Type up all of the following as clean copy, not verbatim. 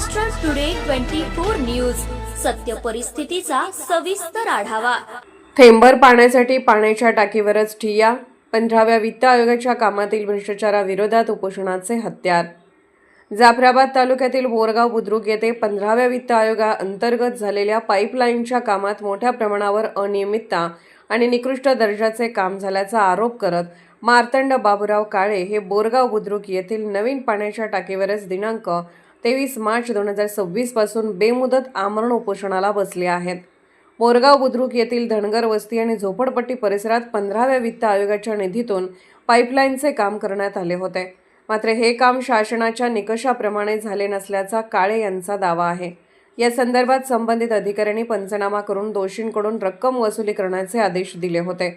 Maharashtra today 24 news, सत्य परिस्थितीचा सविस्तर आढावा। थेंबर पाण्यासाठी पाण्याच्या टाकीवरच ठिय्या, 15व्या वित्त आयोगाच्या कामातील भ्रष्टाचाराविरोधात उपोषणाचे हत्यार। जाफराबाद तालुक्यातील बोरगाव बुद्रुक येथे 15व्या वित्त आयोगाअंतर्गत झालेल्या पाईपलाईनच्या कामात मोठ्या प्रमाणावर अनियमितता आणि निकृष्ट दर्जाचे काम झाल्याचा आरोप करत मार्तंड बाबूराव काळे हे बोरगाव बुद्रुक येथील नवीन पाण्याच्या टाकीवरच दिनांक 23 मार्च 2026 पासून बेमुदत आमरण उपोषणाला बसले आहेत। बोरगाव बुद्रुक येथील धनगर वस्ती आणि झोपडपट्टी परिसरात 15व्या वित्त आयोगाच्या निधीतून पाईपलाईनचे काम करण्यात आले होते, मात्र हे काम शासनाच्या निकषाप्रमाणे झाले नसल्याचा काळे यांचा दावा आहे। या संदर्भात संबंधित अधिकाऱ्यांनी पंचनामा करून दोषींकडून रक्कम वसुली करण्याचे आदेश दिले होते,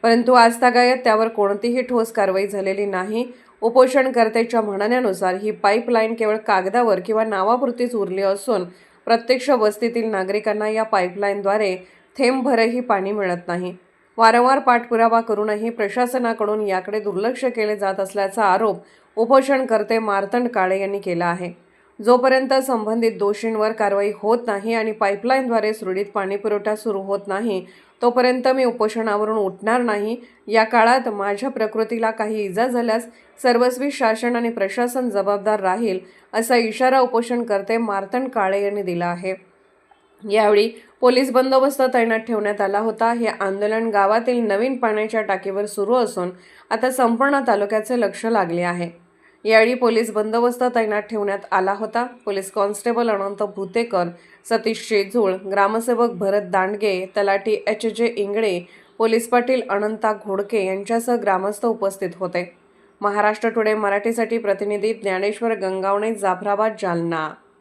परंतु आजतागायत त्यावर कोणतीही ठोस कारवाई झालेली नाही। उपोषणकर्त्याच्या म्हणण्यानुसार ही पाईपलाईन केवळ कागदावर किंवा नावापुरतीच उरली असून प्रत्यक्ष वस्तीतील नागरिकांना या पाईपलाईनद्वारे थेंबभरही पाणी मिळत नाही। वारंवार पाठपुरावा करूनही प्रशासनाकडून याकडे दुर्लक्ष केले जात असल्याचा आरोप उपोषणकर्ते मार्तंड काळे यांनी केला आहे। जोपर्यंत संबंधित दोषींवर कारवाई होत नाही आणि पाईपलाईनद्वारे सुरळीत पाणीपुरवठा सुरू होत नाही, तोपर्यंत मी उपोषणावरून उठणार नाही। या काळात माझ्या प्रकृतीला काही इजा झाल्यास सर्वस्वी शासन आणि प्रशासन जबाबदार राहील, असा इशारा उपोषणकर्ते मार्तंड काळे यांनी दिला आहे। यावेळी पोलीस बंदोबस्त तैनात ठेवण्यात आला होता। हे आंदोलन गावातील नवीन पाण्याच्या टाकीवर सुरू असून आता संपूर्ण तालुक्याचे लक्ष लागले आहे। यावेळी पोलीस बंदोबस्त तैनात ठेवण्यात आला होता। पोलीस कॉन्स्टेबल अनंत भुतेकर, सतीश शेजूळ, ग्रामसेवक भरत दांडगे, तलाठी HJ इंगळे, पोलीस पाटील अनंता घोडके यांच्यासह ग्रामस्थ उपस्थित होते। महाराष्ट्र टुडे मराठीसाठी प्रतिनिधी ज्ञानेश्वर गंगावणे, जाफराबाद, जालना।